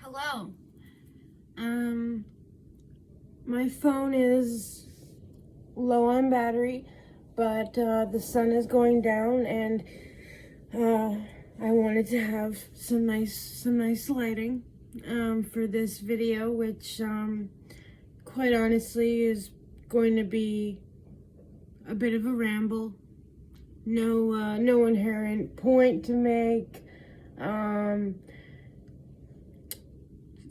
Hello. My phone is low on battery, but the sun is going down, and I wanted to have some nice lighting for this video, which quite honestly is going to be a bit of a ramble. No inherent point to make.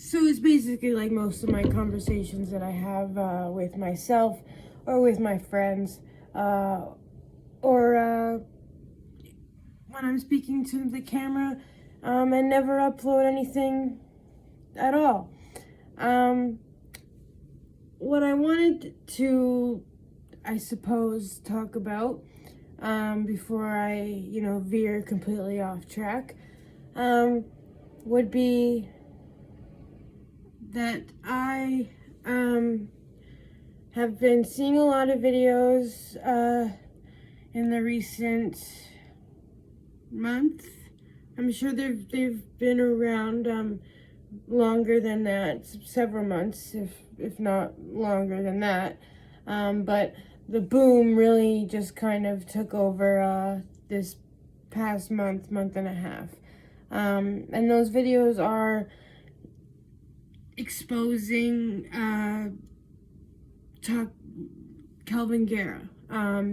So it's basically like most of my conversations that I have with myself or with my friends, or when I'm speaking to the camera, and never upload anything at all. What I wanted to, I suppose, talk about before I, veer completely off track, would be that I have been seeing a lot of videos in the recent month. I'm sure they've been around longer than that, several months, if not longer than that. But the boom really just kind of took over this past month and a half. And those videos are exposing Calvin Garrah,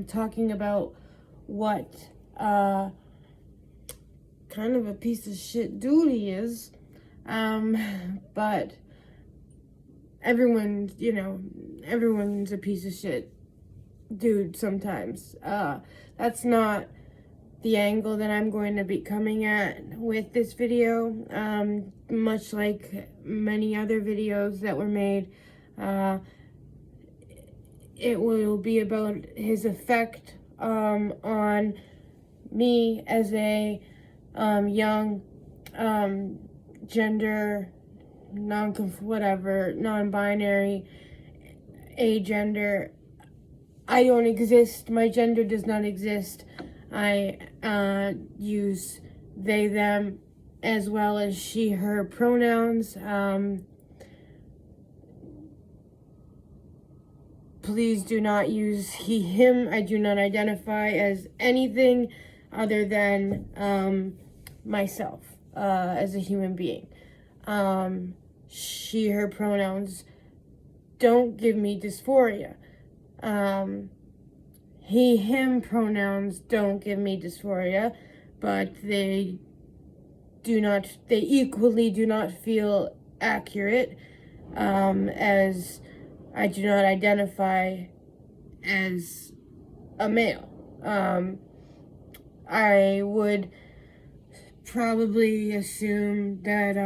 talking about what kind of a piece of shit dude he is, but everyone's a piece of shit dude sometimes. That's not the angle that I'm going to be coming at with this video. Much like many other videos that were made, it will be about his effect on me as a young gender non-binary, agender. I don't exist. My gender does not exist. I use they, them, as well as she, her pronouns. Please do not use he, him. I do not identify as anything other than myself as a human being. She, her pronouns don't give me dysphoria. He, him pronouns don't give me dysphoria, but they equally do not feel accurate, as I do not identify as a male. I would probably assume that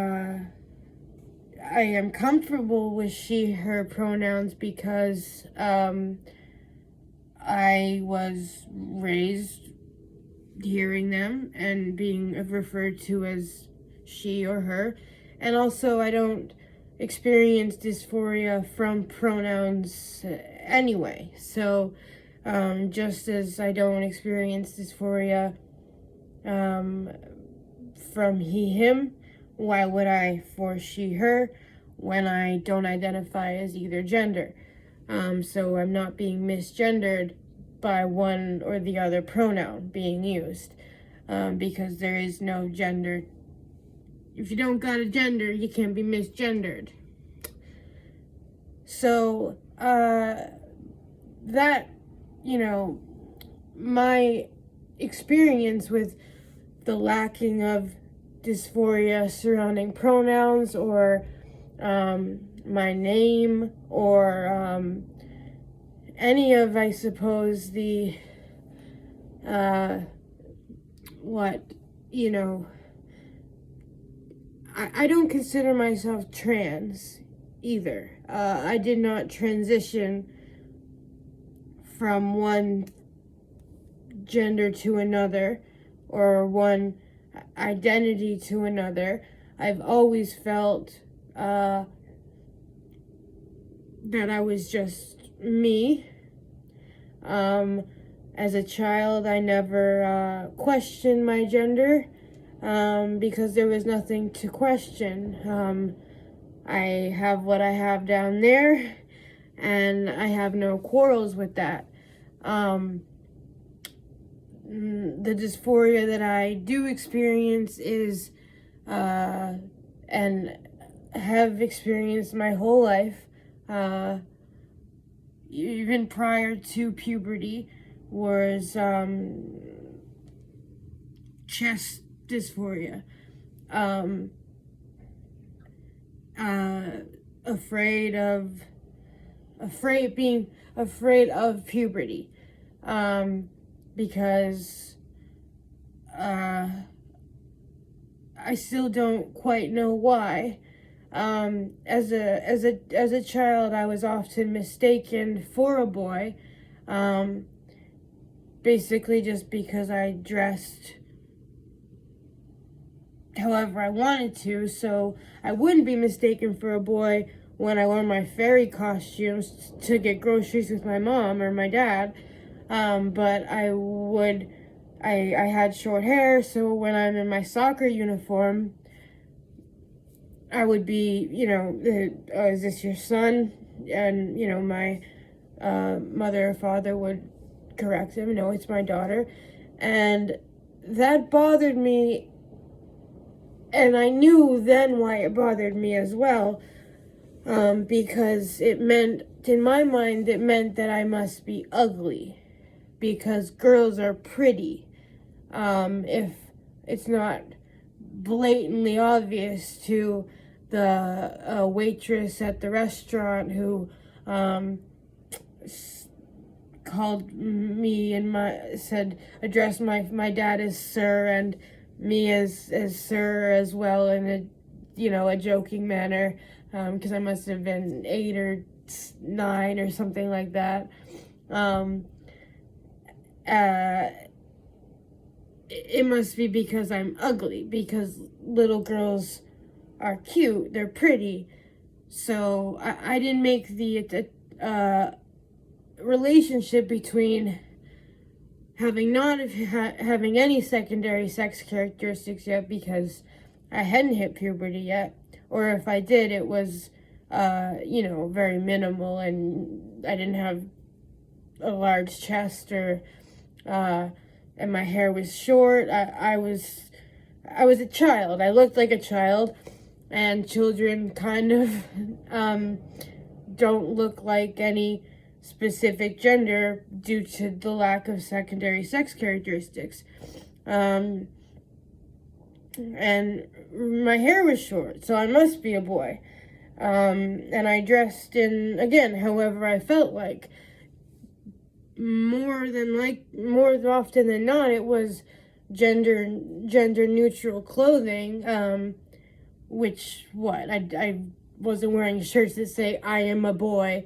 I am comfortable with she, her pronouns because I was raised hearing them and being referred to as she or her, and also I don't experience dysphoria from pronouns anyway. So just as I don't experience dysphoria from he, him, why would I for she, her when I don't identify as either gender? So I'm not being misgendered by one or the other pronoun being used, because there is no gender. If you don't got a gender, you can't be misgendered. So that, my experience with the lacking of dysphoria surrounding pronouns or my name or any of, I suppose, the I don't consider myself trans either. I did not transition from one gender to another or one identity to another. I've always felt that I was just me. As a child, I never questioned my gender. because there was nothing to question. I have what I have down there, and I have no quarrels with that. The dysphoria that I do experience is, and have experienced my whole life, even prior to puberty, was chest dysphoria. Being afraid of puberty, because I still don't quite know why. As a child, I was often mistaken for a boy, basically just because I dressed however I wanted to, so I wouldn't be mistaken for a boy when I wore my fairy costumes to get groceries with my mom or my dad. But I had short hair, so when I'm in my soccer uniform, I would be, is this your son? And, my mother or father would correct him, no, it's my daughter. And that bothered me, and I knew then why it bothered me as well, because it meant, in my mind, it meant that I must be ugly, because girls are pretty. If it's not blatantly obvious to the waitress at the restaurant who called me and addressed my dad as sir and me as sir as well, in a joking manner, because I must have been 8 or 9 or something like that. It must be because I'm ugly, because little girls are cute, they're pretty. So I didn't make the relationship between having any secondary sex characteristics yet, because I hadn't hit puberty yet, or if I did, it was very minimal, and I didn't have a large chest, or and my hair was short. I was a child. I looked like a child, and children kind of don't look like any specific gender due to the lack of secondary sex characteristics. And my hair was short, so I must be a boy. And I dressed in, again, however I felt like. More often than not, it was gender neutral clothing, which I wasn't wearing shirts that say I am a boy.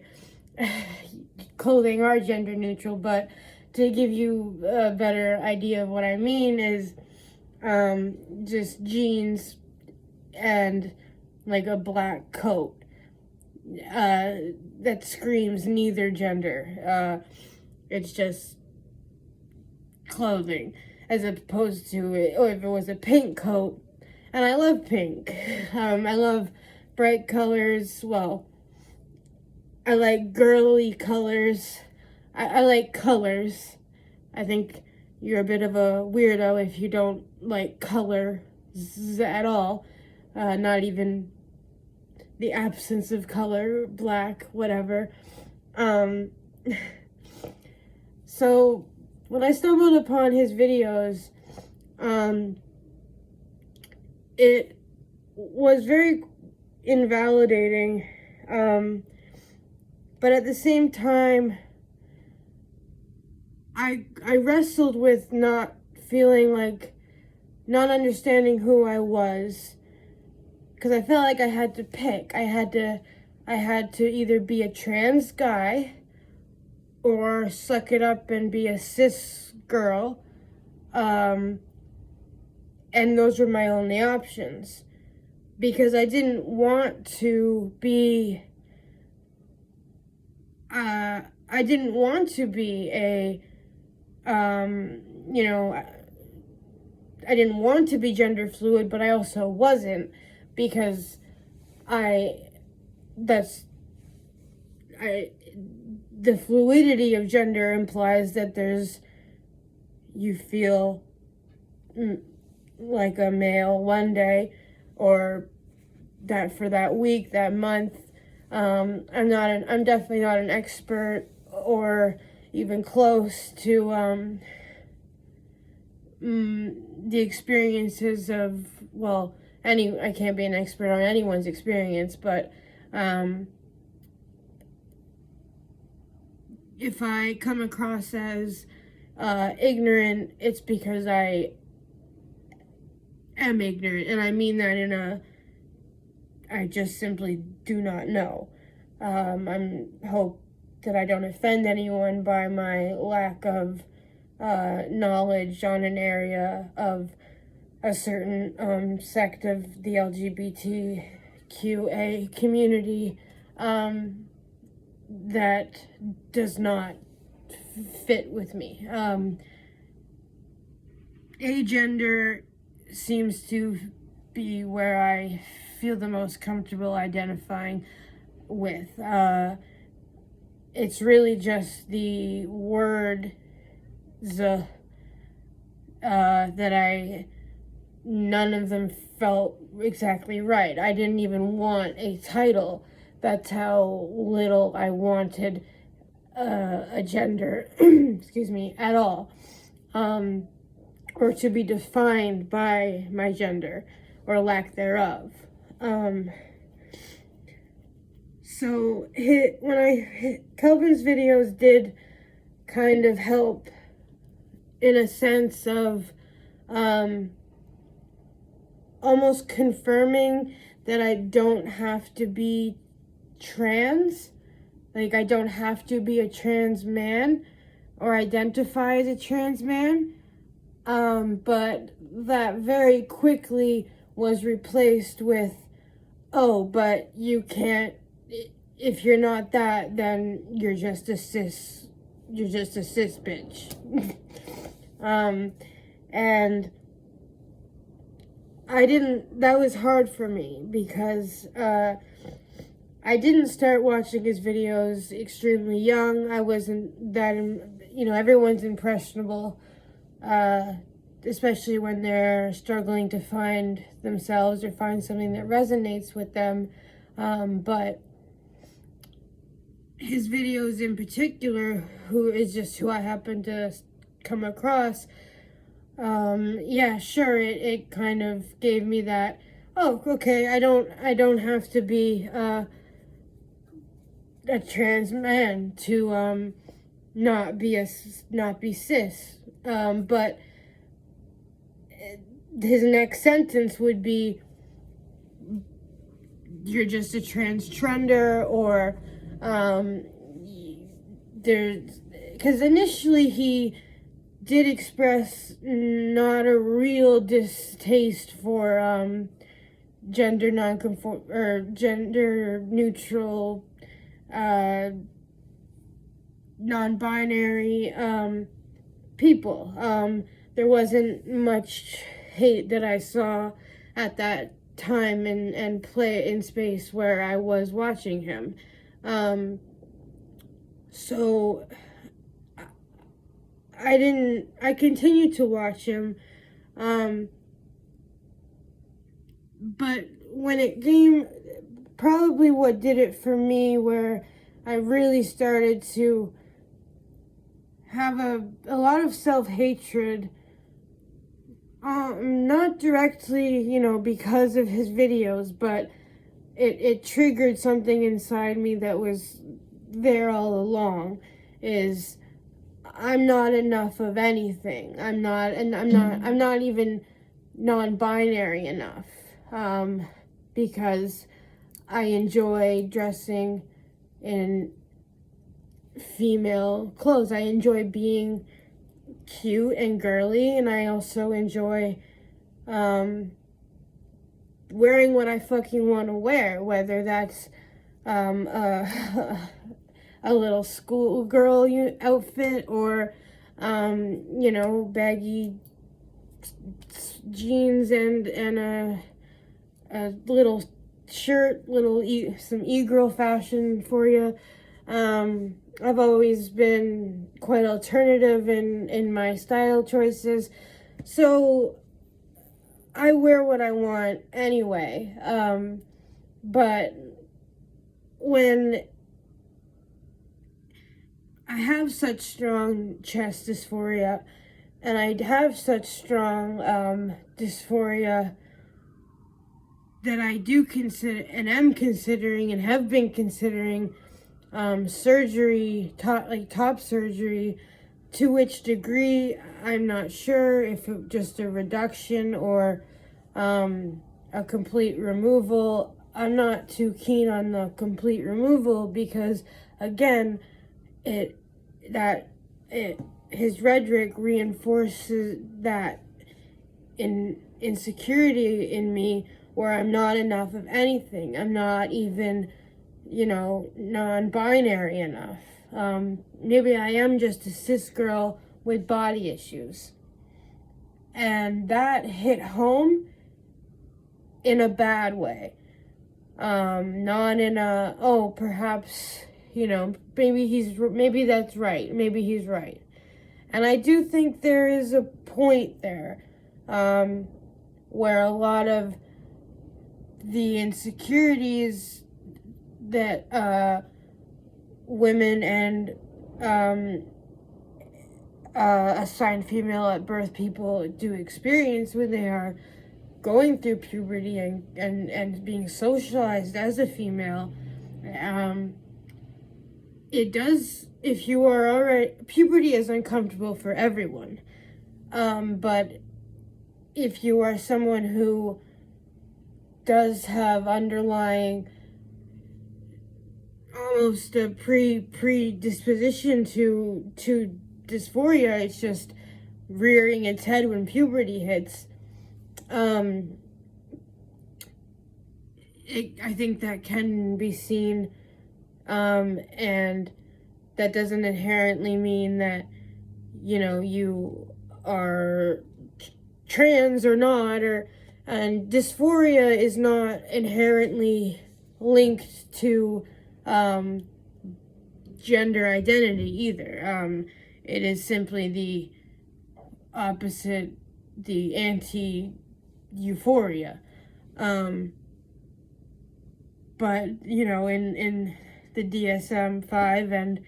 Clothing are gender neutral, but to give you a better idea of what I mean is just jeans and like a black coat that screams neither gender. It's just clothing, as opposed to if it was a pink coat. And I love pink. I love bright colors. Well, I like girly colors. I like colors. I think you're a bit of a weirdo if you don't like color at all. Not even the absence of color, black, whatever. So when I stumbled upon his videos, it was very invalidating, but at the same time, I wrestled with not understanding who I was, because I felt like I had to pick. I had to either be a trans guy or suck it up and be a cis girl, and those were my only options, because I didn't want to be a didn't want to be gender fluid, but I also wasn't, because the fluidity of gender implies that you feel like a male one day, or that for that week, that month. I'm definitely not an expert or even close to the experiences of, well, I can't be an expert on anyone's experience, but if I come across as ignorant, it's because I am ignorant, and I mean that I just simply do not know. I hope that I don't offend anyone by my lack of knowledge on an area of a certain sect of the LGBTQA community that does not fit with me. Agender seems to be where I feel the most comfortable identifying with. It's really just the word that none of them felt exactly right. I didn't even want a title. That's how little I wanted a gender, excuse me, at all. Or to be defined by my gender, or lack thereof. So Kalvin's videos did kind of help in a sense of almost confirming that I don't have to be trans. Like, I don't have to be a trans man or identify as a trans man. But that very quickly was replaced with, oh, but you can't, if you're not that, then you're just a cis bitch. And that was hard for me, because I didn't start watching his videos extremely young. I wasn't that, everyone's impressionable, especially when they're struggling to find themselves or find something that resonates with them. But his videos in particular, who is just who I happen to come across, yeah, sure, it kind of gave me that, oh, okay, I don't have to be a trans man to not be cis. But his next sentence would be, you're just a trans trender, or because initially he did express not a real distaste for gender nonconform or gender neutral, non-binary people. There wasn't much hate that I saw at that time and play in space where I was watching him. So I continued to watch him, but when it came, probably what did it for me, where I really started to have a lot of self-hatred, not directly, because of his videos, but it triggered something inside me that was there all along, is I'm not enough of anything. I'm not even non-binary enough, because I enjoy dressing in female clothes. I enjoy being cute and girly, and I also enjoy wearing what I fucking want to wear, whether that's a little schoolgirl outfit, or baggy jeans and a little shirt, some e-girl fashion for you. I've always been quite alternative in my style choices, so I wear what I want anyway. But when I have such strong chest dysphoria, and I have such strong dysphoria that I do consider and am considering and have been considering surgery, top surgery. To which degree, I'm not sure, if it just a reduction or a complete removal. I'm not too keen on the complete removal because, again, his rhetoric reinforces that insecurity in me, where I'm not enough of anything. I'm not even, non-binary enough. Maybe I am just a cis girl with body issues. And that hit home in a bad way. Not in a, perhaps, maybe that's right. Maybe he's right. And I do think there is a point there, where a lot of the insecurities that women and assigned female at birth people do experience when they are going through puberty and being socialized as a female. It does, if you are already, puberty is uncomfortable for everyone. But if you are someone who does have underlying almost a predisposition to dysphoria, it's just rearing its head when puberty hits. I think that can be seen, and that doesn't inherently mean that, you are trans or not, and dysphoria is not inherently linked to gender identity either. It is simply the opposite, the anti-euphoria. But, in the DSM-5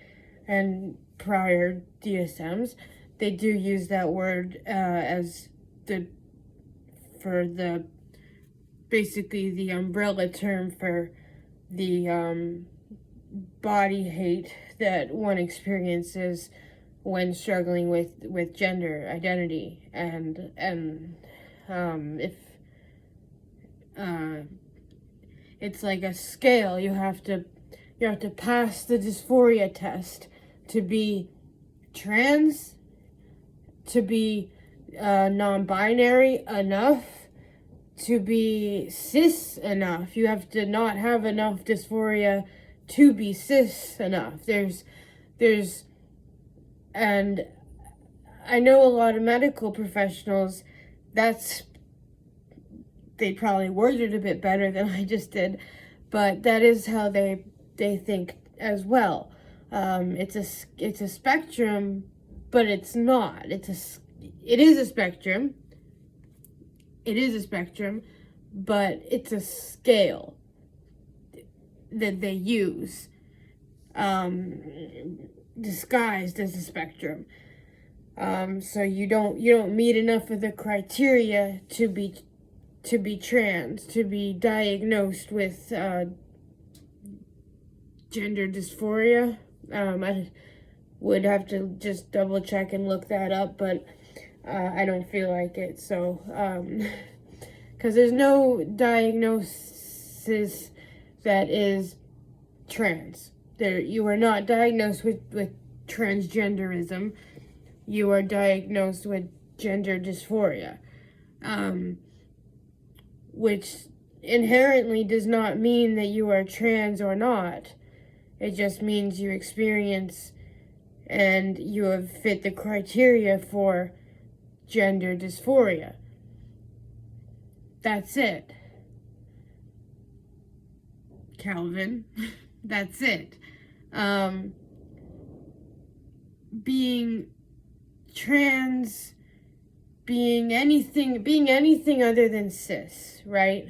and prior DSMs, they do use that word as basically the umbrella term for the body hate that one experiences when struggling with gender identity. And if it's like a scale, you have to pass the dysphoria test to be trans, to be non-binary enough, to be cis enough. You have to not have enough dysphoria to be cis enough. And I know a lot of medical professionals, they probably worded it a bit better than I just did, but that is how they think as well. It's a spectrum, but it's not. It is a spectrum. It is a spectrum, but it's a scale that they use, disguised as a spectrum. So you don't meet enough of the criteria to be trans, to be diagnosed with gender dysphoria. I would have to just double check and look that up, but I don't feel like it. So, because there's no diagnosis that is trans. You are not diagnosed with transgenderism. You are diagnosed with gender dysphoria, which inherently does not mean that you are trans or not. It just means you experience and you have fit the criteria for gender dysphoria. That's it. Calvin. That's it. Being trans, being anything other than cis, right?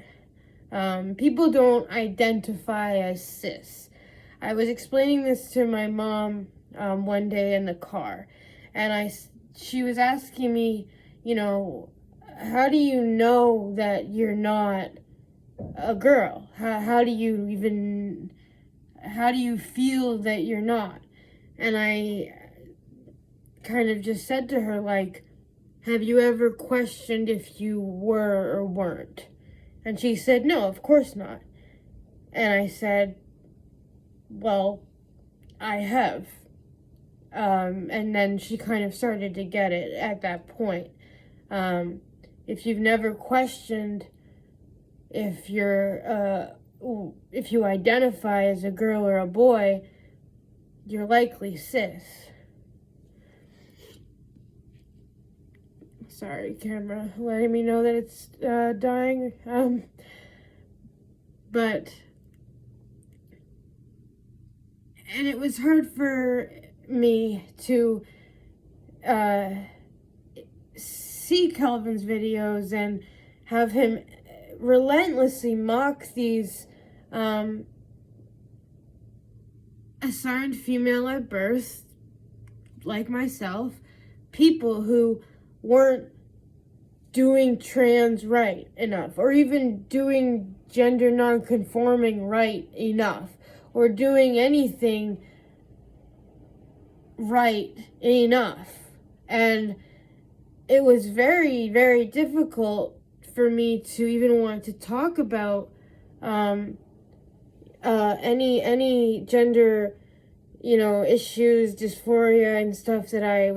People don't identify as cis. I was explaining this to my mom one day in the car, and she was asking me, how do you know that you're not a girl? How do you feel that you're not? And I kind of just said to her, like, have you ever questioned if you were or weren't? And she said, no, of course not. And I said, well, I have. And then she kind of started to get it at that point. If you've never questioned if you identify as a girl or a boy, you're likely cis. Sorry, camera, letting me know that it's dying. And it was hard for me to see Calvin's videos and have him relentlessly mock these assigned female at birth, like myself, people who weren't doing trans right enough, or even doing gender non-conforming right enough, or doing anything right enough. And it was very, very difficult for me to even want to talk about any gender, issues, dysphoria and stuff that I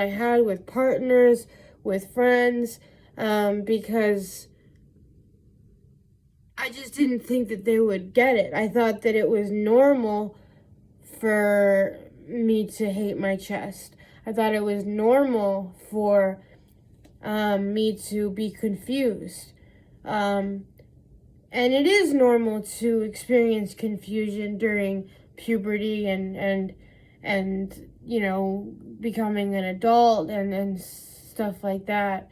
had with partners, with friends, because I just didn't think that they would get it. I thought that it was normal for me to hate my chest. I thought it was normal for me to be confused. And it is normal to experience confusion during puberty and becoming an adult and stuff like that.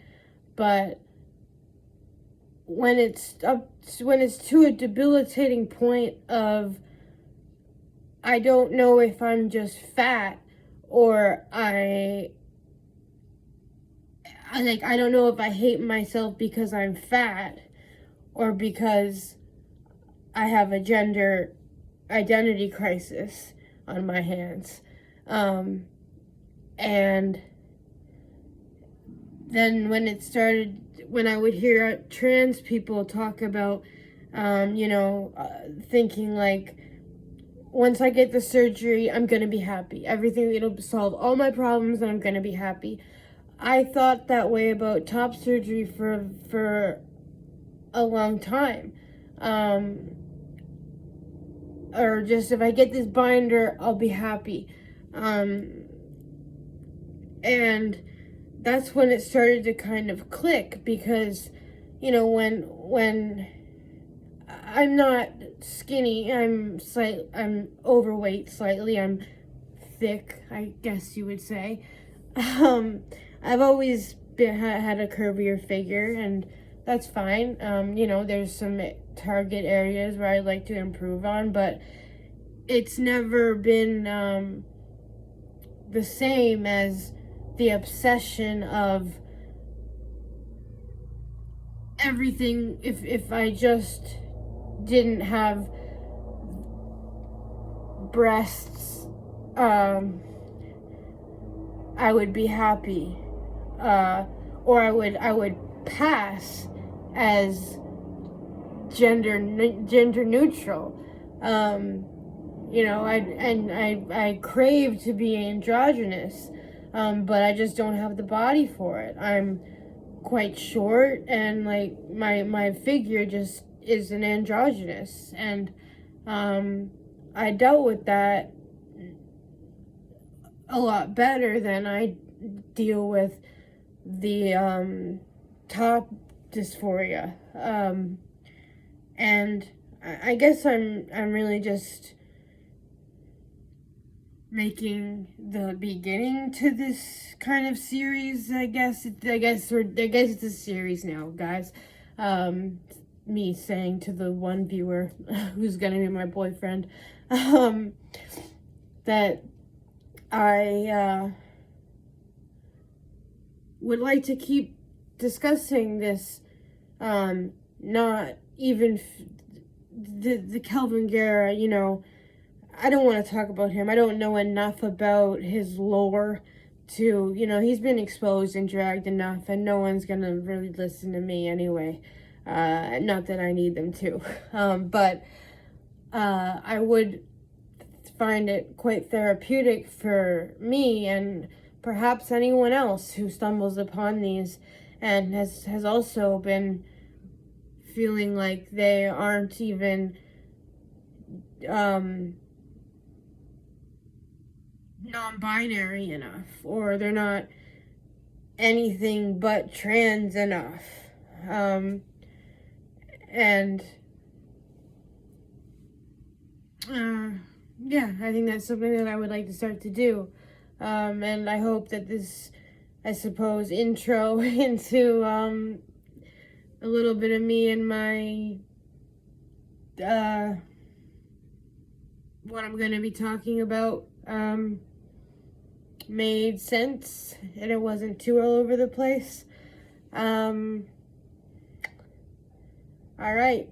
But when it's to a debilitating point of, I don't know if I'm just fat, or I don't know if I hate myself because I'm fat, or because I have a gender identity crisis on my hands. And then when I would hear trans people talk about, thinking like, once I get the surgery, I'm going to be happy. It'll solve all my problems and I'm going to be happy. I thought that way about top surgery for a long time. Or just, if I get this binder, I'll be happy. And that's when it started to kind of click, because, when I'm not skinny, I'm overweight slightly, I'm thick, I guess you would say. I've always had a curvier figure, and that's fine. There's some target areas where I'd like to improve on, but it's never been the same as the obsession of everything. If I just didn't have breasts, I would be happy, or I would pass as gender neutral. I crave to be androgynous, but I just don't have the body for it. I'm quite short, and like my figure just isn't androgynous, and I dealt with that a lot better than I deal with the top dysphoria. And I guess I'm really just making the beginning to this kind of series. I guess it's a series now, guys. Me saying to the one viewer who's gonna be my boyfriend, that I would like to keep discussing this, not even the Kelvin Garrah, you know. I don't want to talk about him. I don't know enough about his lore to, you know, he's been exposed and dragged enough, and no one's gonna really listen to me anyway. Not that I need them to. But I would find it quite therapeutic for me and perhaps anyone else who stumbles upon these and has also been feeling like they aren't even non-binary enough, or they're not anything but trans enough. Yeah, I think that's something that I would like to start to do. And I hope that this, I suppose, intro into a little bit of me and my what I'm going to be talking about made sense and it wasn't too all over the place. All right.